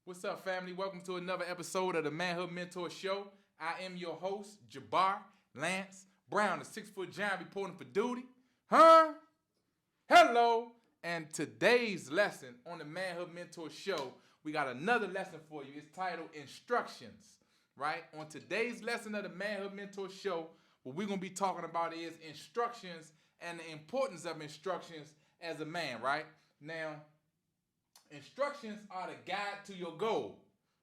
What's up, family? Welcome to another episode of the Manhood Mentor Show. I am your host, JABAR Lance Brown, the 6-foot giant reporting for duty. Hello! And today's lesson on the Manhood Mentor Show, we got another lesson for you. It's titled Instructions, right? On today's lesson of the Manhood Mentor Show, what we're going to be talking about is instructions and the importance of instructions as a man, right? Now, instructions are the guide to your goal,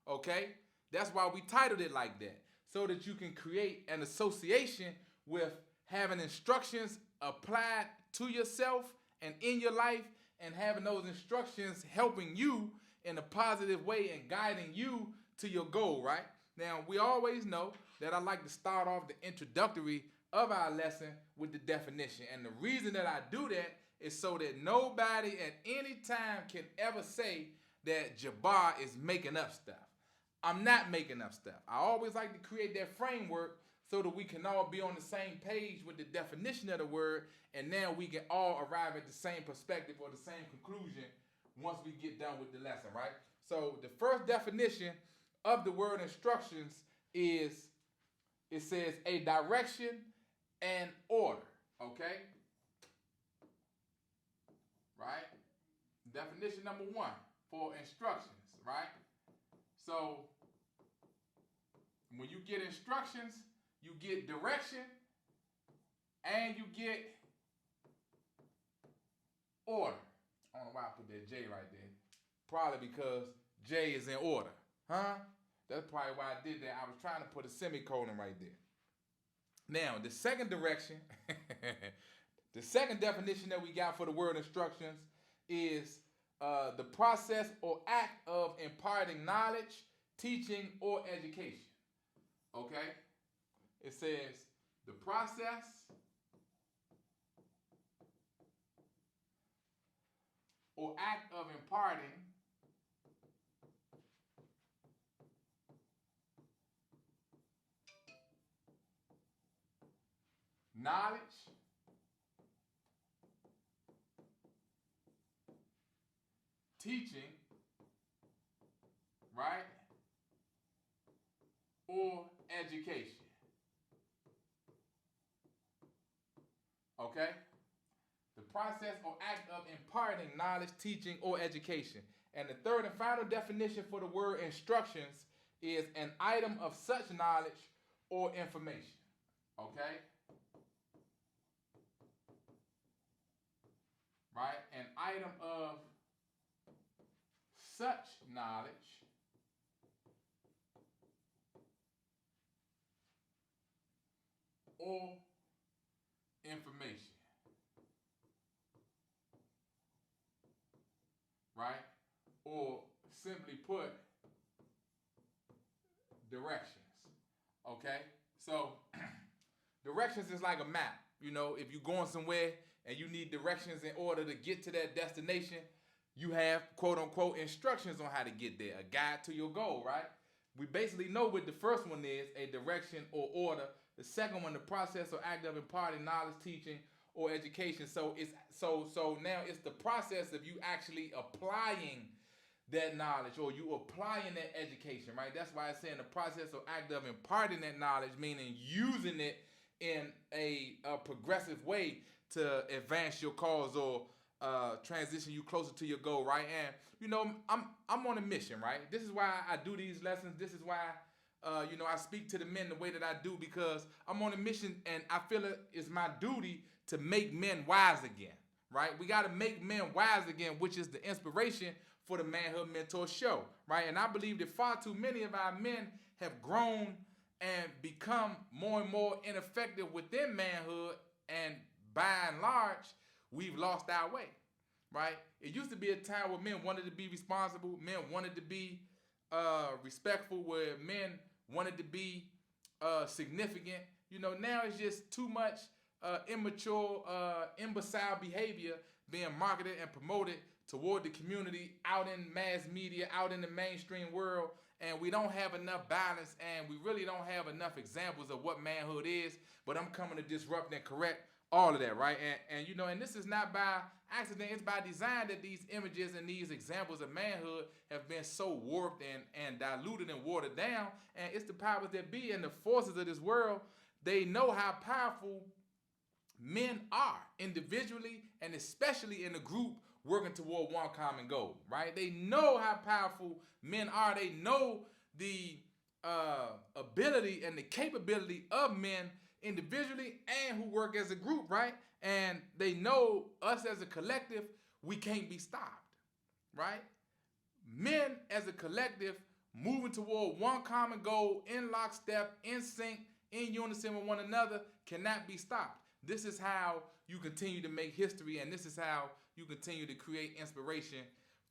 okay? That's why we titled it like that, so that you can create an association with having instructions applied to yourself and in your life, and having those instructions helping you in a positive way and guiding you to your goal, right? Now, we always know that I like to start off the introductory of our lesson with the definition. And the reason that I do that is so that nobody at any time can ever say that JABAR is making up stuff. I'm not making up stuff. I always like to create that framework so that we can all be on the same page with the definition of the word, and now we can all arrive at the same perspective or the same conclusion once we get done with the lesson, right? So the first definition of the word instructions is, it says a direction and order, okay? Right? Definition number one for instructions, right? So when you get instructions, you get direction and you get order. I don't know why I put that J right there. Probably because J is in order. That's probably why I did that. I was trying to put a semicolon right there. Now, the second direction, the second definition that we got for the word instructions is the process or act of imparting knowledge, teaching, or education. Okay? It says the process or act of imparting knowledge, teaching, right, or education. Okay? The process or act of imparting knowledge, teaching, or education. And the third and final definition for the word instructions is an item of such knowledge or information. Okay? Right? An item of such knowledge or information. Right? Or simply put, directions. Okay? So, directions is like a map. You know, if you're going somewhere and you need directions in order to get to that destination, you have, quote unquote, instructions on how to get there, a guide to your goal, right? We basically know what the first one is, a direction or order. The second one, the process or act of imparting knowledge, teaching, or education. So now it's the process of you actually applying that knowledge, or you applying that education, right? That's why it's saying the process or act of imparting that knowledge, meaning using it in a progressive way to advance your cause or transition you closer to your goal, right? And you know, I'm on a mission, right? This is why I do these lessons. This is why I speak to the men the way that I do, because I'm on a mission, and I feel it is my duty to make men wise again, right? We got to make men wise again, which is the inspiration for the Manhood Mentor Show, right? And I believe that far too many of our men have grown and become more and more ineffective within manhood, and by and large, we've lost our way, right? It used to be a time where men wanted to be responsible, men wanted to be respectful, where men wanted to be significant. You know, now it's just too much immature, imbecile behavior being marketed and promoted toward the community out in mass media, out in the mainstream world, and we don't have enough balance, and we really don't have enough examples of what manhood is. But I'm coming to disrupt and correct all of that, right? And you know, and this is not by accident, it's by design that these images and these examples of manhood have been so warped and diluted and watered down. And it's the powers that be and the forces of this world. They know how powerful men are individually and especially in a group working toward one common goal, right? They know how powerful men are. They know the ability and the capability of men individually and who work as a group, right? And they know us as a collective, we can't be stopped, right? Men as a collective moving toward one common goal in lockstep, in sync, in unison with one another cannot be stopped. This is how you continue to make history, and this is how you continue to create inspiration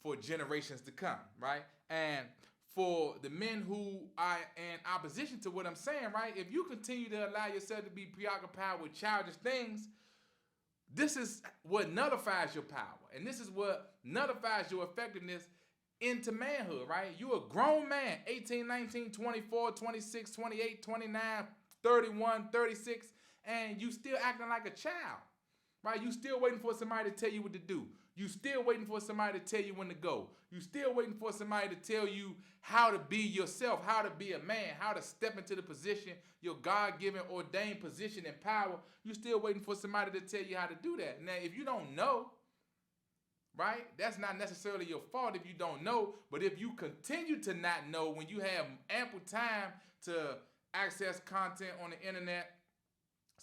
for generations to come, right? And for the men who are in opposition to what I'm saying, right? If you continue to allow yourself to be preoccupied with childish things, this is what nullifies your power. And this is what nullifies your effectiveness into manhood, right? You're a grown man, 18, 19, 24, 26, 28, 29, 31, 36, and you still acting like a child, right? You still waiting for somebody to tell you what to do. You still waiting for somebody to tell you when to go. You still waiting for somebody to tell you how to be yourself, how to be a man, how to step into the position, your God-given ordained position and power. You still waiting for somebody to tell you how to do that. Now, if you don't know, right, that's not necessarily your fault if you don't know, but if you continue to not know when you have ample time to access content on the internet,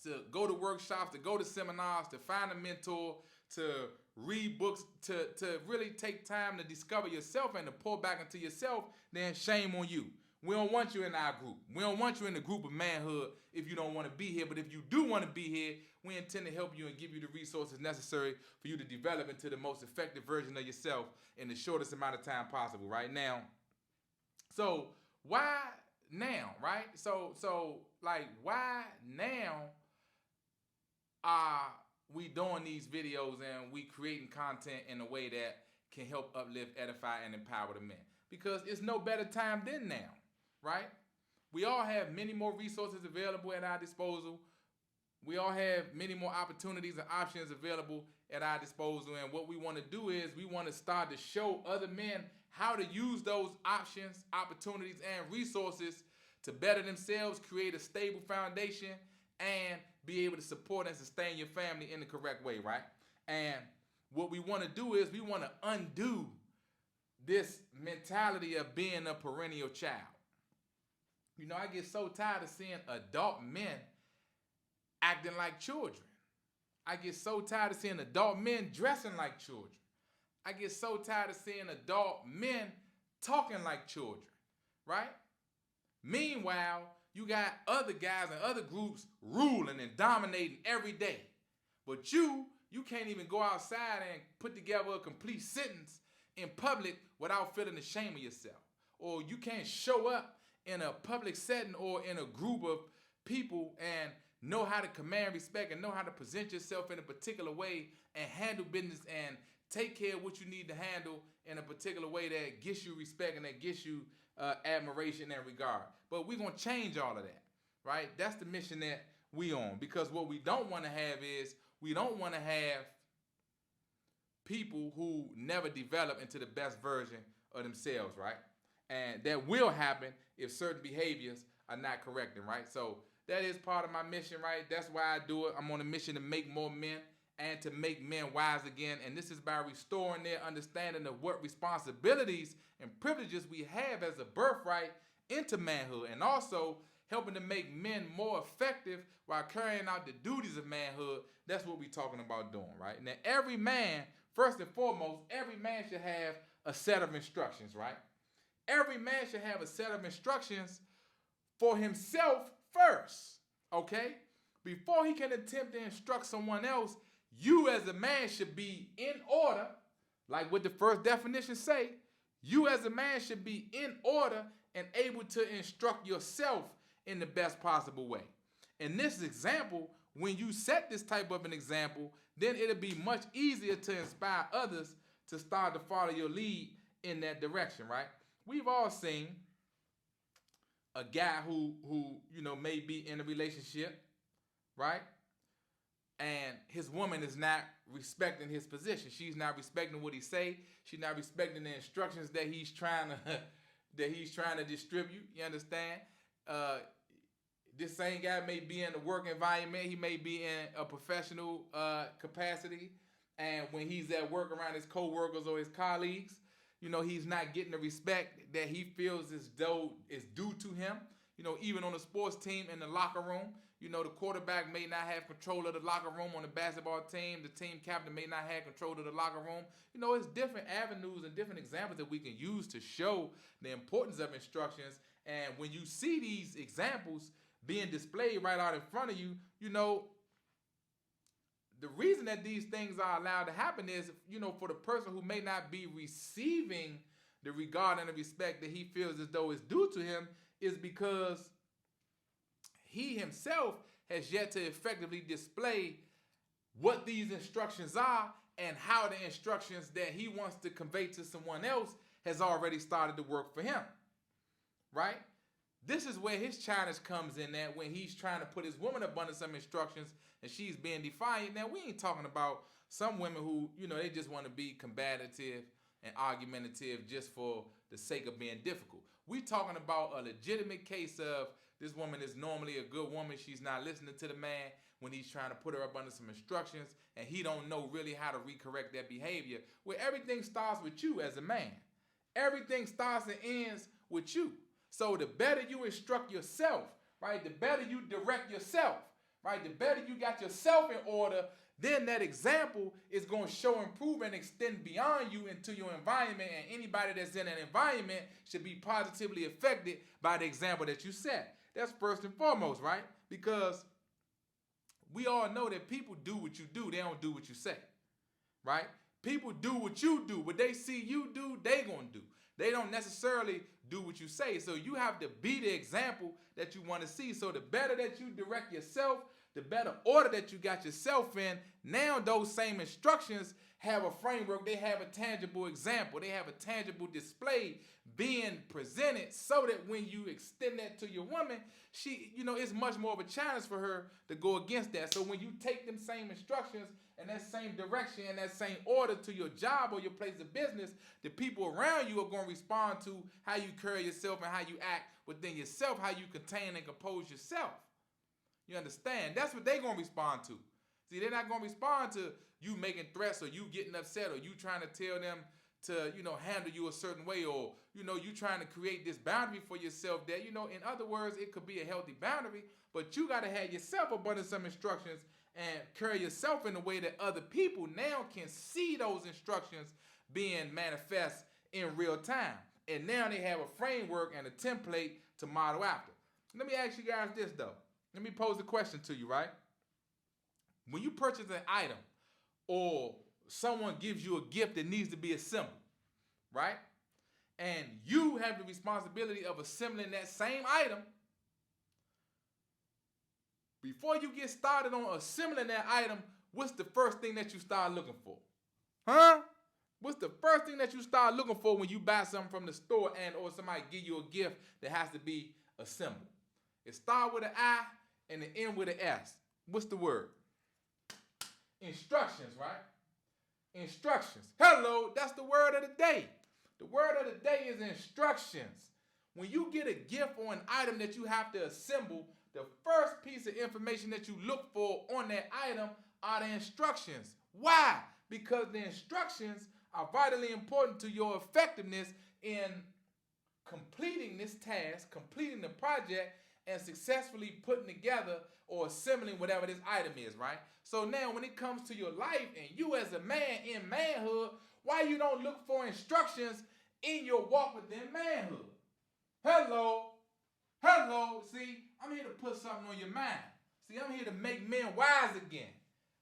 to go to workshops, to go to seminars, to find a mentor, to read books, to really take time to discover yourself and to pour back into yourself, then shame on you. We don't want you in our group. We don't want you in the group of manhood if you don't want to be here. But if you do want to be here, we intend to help you and give you the resources necessary for you to develop into the most effective version of yourself in the shortest amount of time possible, right? Now, so why now, right? So like, why now are we doing these videos and we creating content in a way that can help uplift, edify, and empower the men? Because it's no better time than now, right? We all have many more resources available at our disposal. We all have many more opportunities and options available at our disposal. And what we want to do is we want to start to show other men how to use those options, opportunities, and resources to better themselves, create a stable foundation, and be able to support and sustain your family in the correct way, right? And what we want to do is we want to undo this mentality of being a perennial child. You know, I get so tired of seeing adult men acting like children. I get so tired of seeing adult men dressing like children. I get so tired of seeing adult men talking like children, right? Meanwhile, you got other guys and other groups ruling and dominating every day. But you can't even go outside and put together a complete sentence in public without feeling ashamed of yourself. Or you can't show up in a public setting or in a group of people and know how to command respect and know how to present yourself in a particular way and handle business and take care of what you need to handle in a particular way that gets you respect and that gets you admiration and regard. But we're going to change all of that, right? That's the mission that we on. Because what we don't want to have is we don't want to have people who never develop into the best version of themselves, right? And that will happen if certain behaviors are not corrected, right? So that is part of my mission, right? That's why I do it. I'm on a mission to make more men and to make men wise again. And this is by restoring their understanding of what responsibilities and privileges we have as a birthright into manhood, and also helping to make men more effective while carrying out the duties of manhood. That's what we're talking about doing, right? Now, every man, first and foremost, every man should have a set of instructions, right? Every man should have a set of instructions for himself first, okay? Before he can attempt to instruct someone else, you as a man should be in order, like what the first definition say. You as a man should be in order and able to instruct yourself in the best possible way. In this example, when you set this type of an example, then it'll be much easier to inspire others to start to follow your lead in that direction, right? We've all seen a guy who may be in a relationship, right? and his woman is not respecting his position. She's not respecting what he say. She's not respecting the instructions that he's trying to distribute. You understand? This same guy may be in the work environment. He may be in a professional capacity, and when he's at work around his co-workers or his colleagues, he's not getting the respect that he feels as though is due to him. Even on the sports team in the locker room, the quarterback may not have control of the locker room on the basketball team. The team captain may not have control of the locker room. It's different avenues and different examples that we can use to show the importance of instructions. And when you see these examples being displayed right out in front of you, the reason that these things are allowed to happen is, for the person who may not be receiving the regard and the respect that he feels as though is due to him, is because he himself has yet to effectively display what these instructions are and how the instructions that he wants to convey to someone else has already started to work for him, right? This is where his challenge comes in, that when he's trying to put his woman up under some instructions and she's being defiant. Now, we ain't talking about some women who, they just want to be combative and argumentative just for the sake of being difficult. We're talking about a legitimate case of this woman is normally a good woman. She's not listening to the man when he's trying to put her up under some instructions, and he don't know really how to recorrect that behavior, where everything starts with you as a man. Everything starts and ends with you. So the better you instruct yourself, right, the better you direct yourself, right, the better you got yourself in order, then that example is going to show, improve, and extend beyond you into your environment, and anybody that's in an environment should be positively affected by the example that you set. That's first and foremost, right? Because we all know that people do what you do. They don't do what you say, right? People do what you do. What they see you do, they going to do. They don't necessarily do what you say. So you have to be the example that you want to see. So the better that you direct yourself, the better order that you got yourself in, now those same instructions have a framework. They have a tangible example. They have a tangible display being presented, so that when you extend that to your woman, she, it's much more of a challenge for her to go against that. So when you take them same instructions and that same direction and that same order to your job or your place of business, the people around you are going to respond to how you carry yourself and how you act within yourself, how you contain and compose yourself. You understand? That's what they're going to respond to. See, they're not going to respond to you making threats or you getting upset or you trying to tell them to, handle you a certain way, or, you trying to create this boundary for yourself that, in other words, it could be a healthy boundary, but you got to have yourself up under some instructions and carry yourself in a way that other people now can see those instructions being manifest in real time. And now they have a framework and a template to model after. Let me ask you guys this, though. Let me pose a question to you, right? When you purchase an item or someone gives you a gift that needs to be assembled, right? And you have the responsibility of assembling that same item. Before you get started on assembling that item, what's the first thing that you start looking for? Huh? What's the first thing that you start looking for when you buy something from the store and or somebody give you a gift that has to be assembled? It starts with an I and it ends with an S. What's the word? Instructions, right? Instructions. Hello, that's the word of the day. The word of the day is instructions. When you get a gift or an item that you have to assemble, the first piece of information that you look for on that item are the instructions. Why? Because the instructions are vitally important to your effectiveness in completing this task, completing the project, and successfully putting together or assembling whatever this item is, right? So now when it comes to your life and you as a man in manhood, why you don't look for instructions in your walk within manhood? Hello. See, I'm here to put something on your mind. See, I'm here to make men wise again.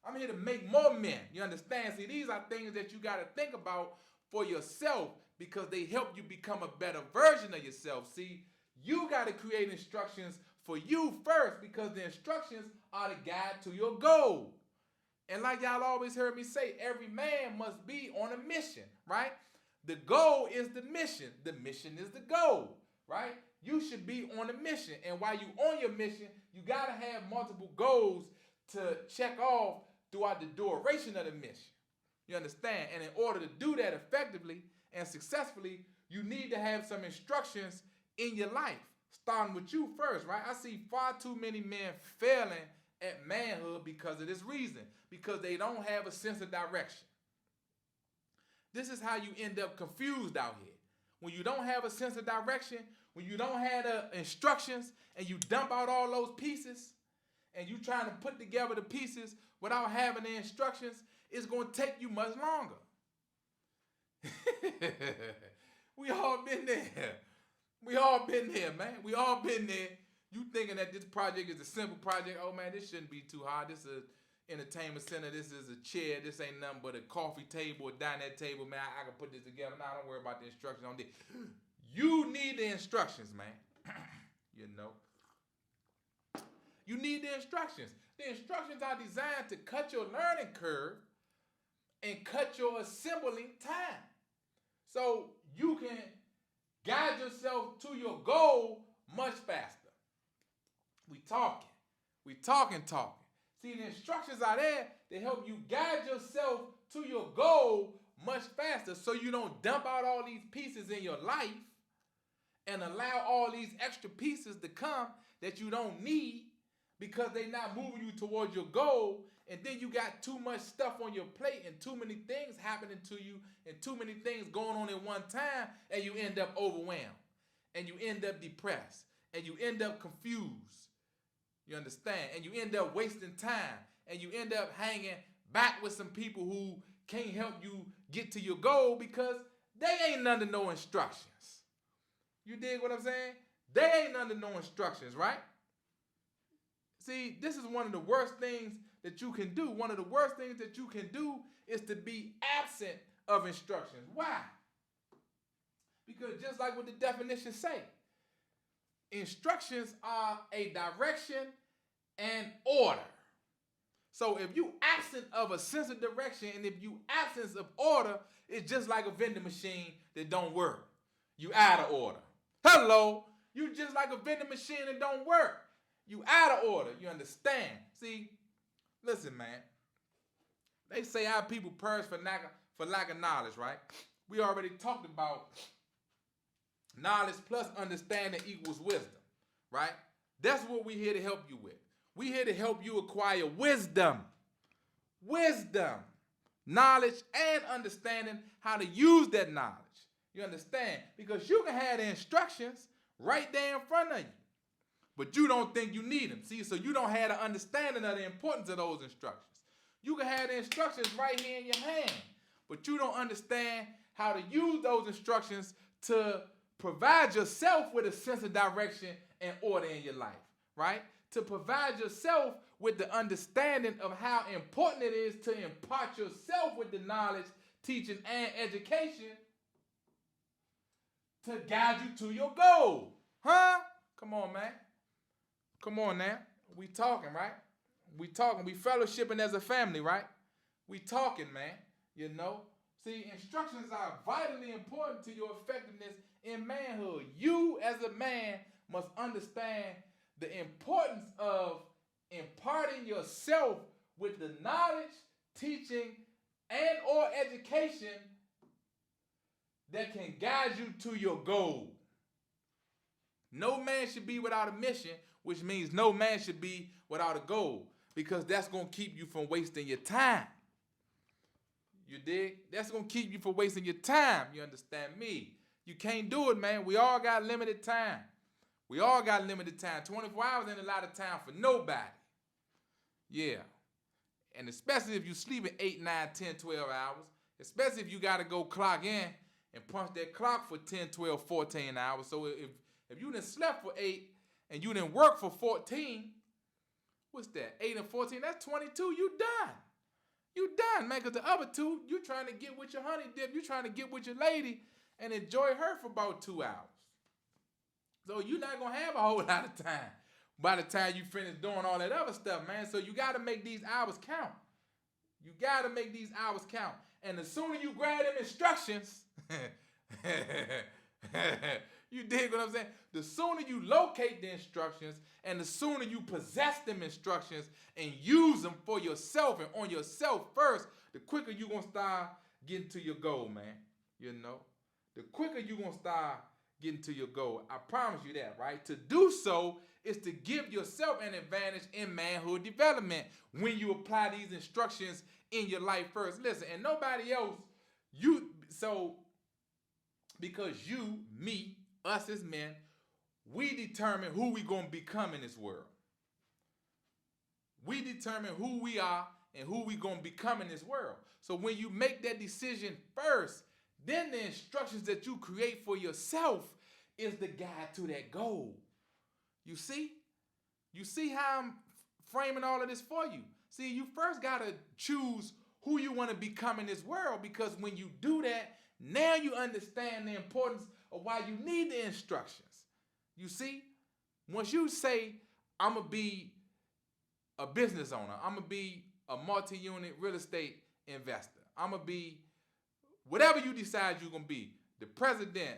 I'm here to make more men. You understand? See, these are things that you got to think about for yourself because they help you become a better version of yourself. See, you got to create instructions for you first because the instructions are the guide to your goal. And like y'all always heard me say, every man must be on a mission, right? The goal is the mission. The mission is the goal, right? You should be on a mission. And while you on your mission, you got to have multiple goals to check off throughout the duration of the mission. You understand? And in order to do that effectively and successfully, you need to have some instructions in your life, starting with you first, right? I see far too many men failing at manhood because of this reason, because they don't have a sense of direction. This is how you end up confused out here. When you don't have a sense of direction, when you don't have the instructions, and you dump out all those pieces, and you trying to put together the pieces without having the instructions, it's going to take you much longer. We all been there. We all been there, man. We all been there. You thinking that this project is a simple project. Oh, man, this shouldn't be too hard. This is an entertainment center. This is a chair. This ain't nothing but a coffee table, a dinette table. Man, I can put this together. Nah, don't worry about the instructions on this. You need the instructions, man. You know. You need the instructions. The instructions are designed to cut your learning curve and cut your assembling time. So you can guide yourself to your goal much faster. We talking. See, the instructions are there to help you guide yourself to your goal much faster so you don't dump out all these pieces in your life and allow all these extra pieces to come that you don't need because they're not moving you towards your goal, and then you got too much stuff on your plate and too many things happening to you and too many things going on at one time, and you end up overwhelmed, and you end up depressed, and you end up confused. You understand? And you end up wasting time, and you end up hanging back with some people who can't help you get to your goal because they ain't under no instructions. You dig what I'm saying? They ain't under no instructions, right? See, this is one of the worst things that you can do. One of the worst things that you can do is to be absent of instructions. Why? Because just like what the definitions say, instructions are a direction and order. So if you absent of a sense of direction and if you absence of order, it's just like a vending machine that don't work. You out of order. Hello, you just like a vending machine that don't work. You out of order. You understand? See, listen, man. They say our people perish for lack of knowledge, right? We already talked about knowledge plus understanding equals wisdom, right? That's what we're here to help you with. We're here to help you acquire wisdom. Wisdom. Knowledge and understanding how to use that knowledge. You understand? Because you can have the instructions right there in front of you. But you don't think you need them. See, so you don't have the understanding of the importance of those instructions. You can have the instructions right here in your hand, but you don't understand how to use those instructions to provide yourself with a sense of direction and order in your life, right? To provide yourself with the understanding of how important it is to impart yourself with the knowledge, teaching, and education to guide you to your goal. Huh? Come on, man. Come on now. We talking, right? We talking. We fellowshipping as a family, right? We talking, man. You know? See, instructions are vitally important to your effectiveness in manhood. You, as a man, must understand the importance of imparting yourself with the knowledge, teaching, and or education that can guide you to your goal. No man should be without a mission, which means no man should be without a goal, because that's going to keep you from wasting your time. You dig? That's going to keep you from wasting your time. You understand me? You can't do it, man. We all got limited time. We all got limited time. 24 hours ain't a lot of time for nobody. Yeah. And especially if you sleeping 8, 9, 10, 12 hours, especially if you got to go clock in and punch that clock for 10, 12, 14 hours. So if you done slept for 8 and you done work for 14, what's that? 8 and 14, that's 22. You done. You done, man, because the other 2, you trying to get with your honey dip. You trying to get with your lady and enjoy her for about 2 hours. So you're not going to have a whole lot of time by the time you finish doing all that other stuff, man. So you got to make these hours count. You got to make these hours count. And the sooner you grab them instructions, You dig what I'm saying? The sooner you locate the instructions and the sooner you possess them instructions and use them for yourself and on yourself first, the quicker you're going to start getting to your goal, man. You know? The quicker you're going to start getting to your goal. I promise you that, right? To do so is to give yourself an advantage in manhood development when you apply these instructions in your life first. Listen, and nobody else, because you, me, us as men, we determine who we going to become in this world. We determine who we are and who we going to become in this world. So when you make that decision first, then the instructions that you create for yourself is the guide to that goal. You see? You see how I'm framing all of this for you? See, you first got to choose who you want to become in this world, because when you do that, now you understand the importance of why you need the instructions. You see? Once you say, I'm going to be a business owner, I'm going to be a multi-unit real estate investor, I'm going to be whatever you decide you're going to be, the president,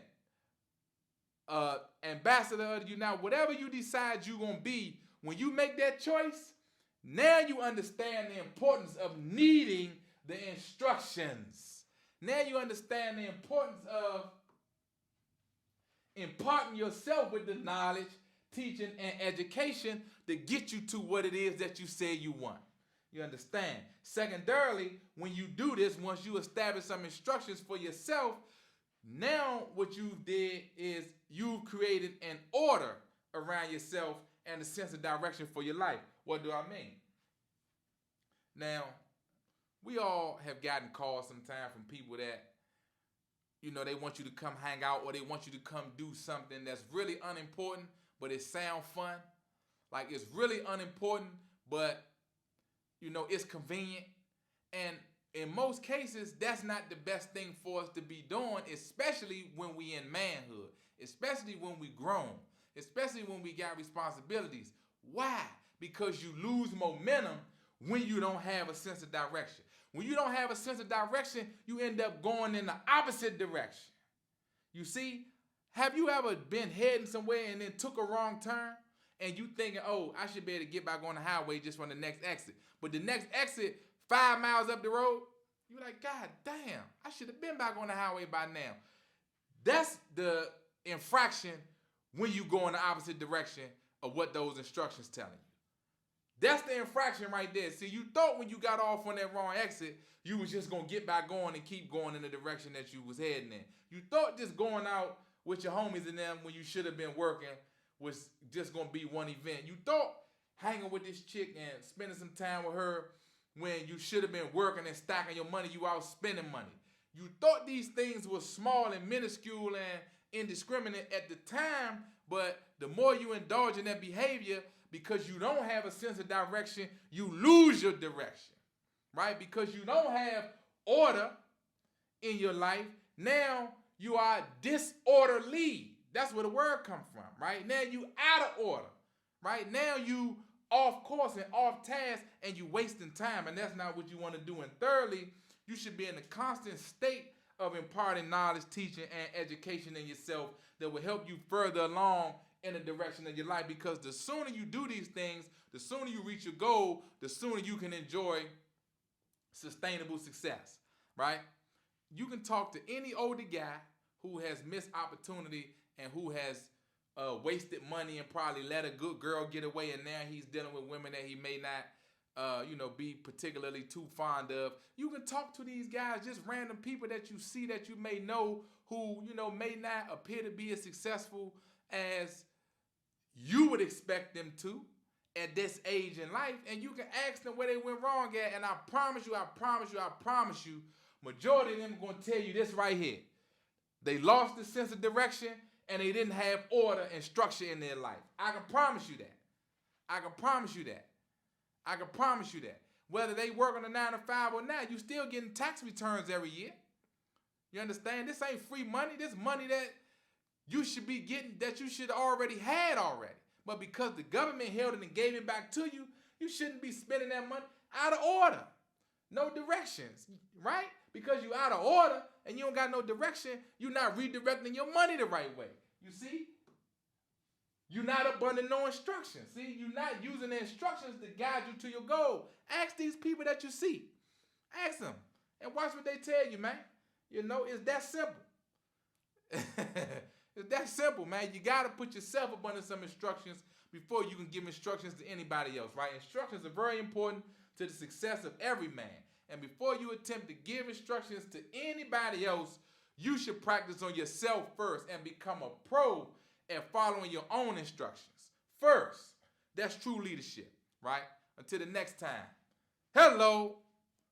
ambassador of the United, whatever you decide you're going to be, when you make that choice, now you understand the importance of needing the instructions. Now you understand the importance of imparting yourself with the knowledge, teaching, and education to get you to what it is that you say you want. You understand? Secondarily, when you do this, once you establish some instructions for yourself, now what you did is you created an order around yourself and a sense of direction for your life. What do I mean? Now, we all have gotten calls sometimes from people that, they want you to come hang out, or they want you to come do something that's really unimportant, but it sounds fun. Like, it's really unimportant, but, it's convenient. And in most cases, that's not the best thing for us to be doing, especially when we in manhood, especially when we grown, especially when we got responsibilities. Why? Because you lose momentum when you don't have a sense of direction. When you don't have a sense of direction, you end up going in the opposite direction. You see, have you ever been heading somewhere and then took a wrong turn and you thinking, oh, I should be able to get back on the highway just from the next exit. But the next exit, 5 miles up the road, you're like, God damn, I should have been back on the highway by now. That's the infraction when you go in the opposite direction of what those instructions telling you. That's the infraction right there. See, you thought when you got off on that wrong exit, you was just going to get back on and keep going in the direction that you was heading in. You thought just going out with your homies and them when you should have been working was just going to be one event. You thought hanging with this chick and spending some time with her when you should have been working and stacking your money, you out spending money. You thought these things were small and minuscule and indiscriminate at the time, but the more you indulge in that behavior, because you don't have a sense of direction, you lose your direction, right? Because you don't have order in your life, now you are disorderly. That's where the word comes from, right? Now you out of order, right? Now you off course and off task, and you wasting time, and that's not what you want to do. And thirdly, you should be in a constant state of imparting knowledge, teaching, and education in yourself that will help you further along in the direction of your life, because the sooner you do these things, the sooner you reach your goal, the sooner you can enjoy sustainable success, right? You can talk to any older guy who has missed opportunity and who has wasted money and probably let a good girl get away, and now he's dealing with women that he may not be particularly too fond of. You can talk to these guys, just random people that you see that you may know who, may not appear to be as successful as you would expect them to at this age in life, and you can ask them where they went wrong at, and I promise you, majority of them are going to tell you this right here. They lost the sense of direction, and they didn't have order and structure in their life. I can promise you that. Whether they work on a 9 to 5 or not, you still getting tax returns every year. You understand? This ain't free money. This money that you should be getting, that you should already had already. But because the government held it and gave it back to you, you shouldn't be spending that money out of order. No directions, right? Because you out of order and you don't got no direction, you're not redirecting your money the right way. You see? You're not up under no instructions. See, you're not using the instructions to guide you to your goal. Ask these people that you see. Ask them and watch what they tell you, man. You know, it's that simple. It's that simple, man. You got to put yourself up under some instructions before you can give instructions to anybody else, right? Instructions are very important to the success of every man. And before you attempt to give instructions to anybody else, you should practice on yourself first and become a pro at following your own instructions first. That's true leadership, right? Until the next time. Hello.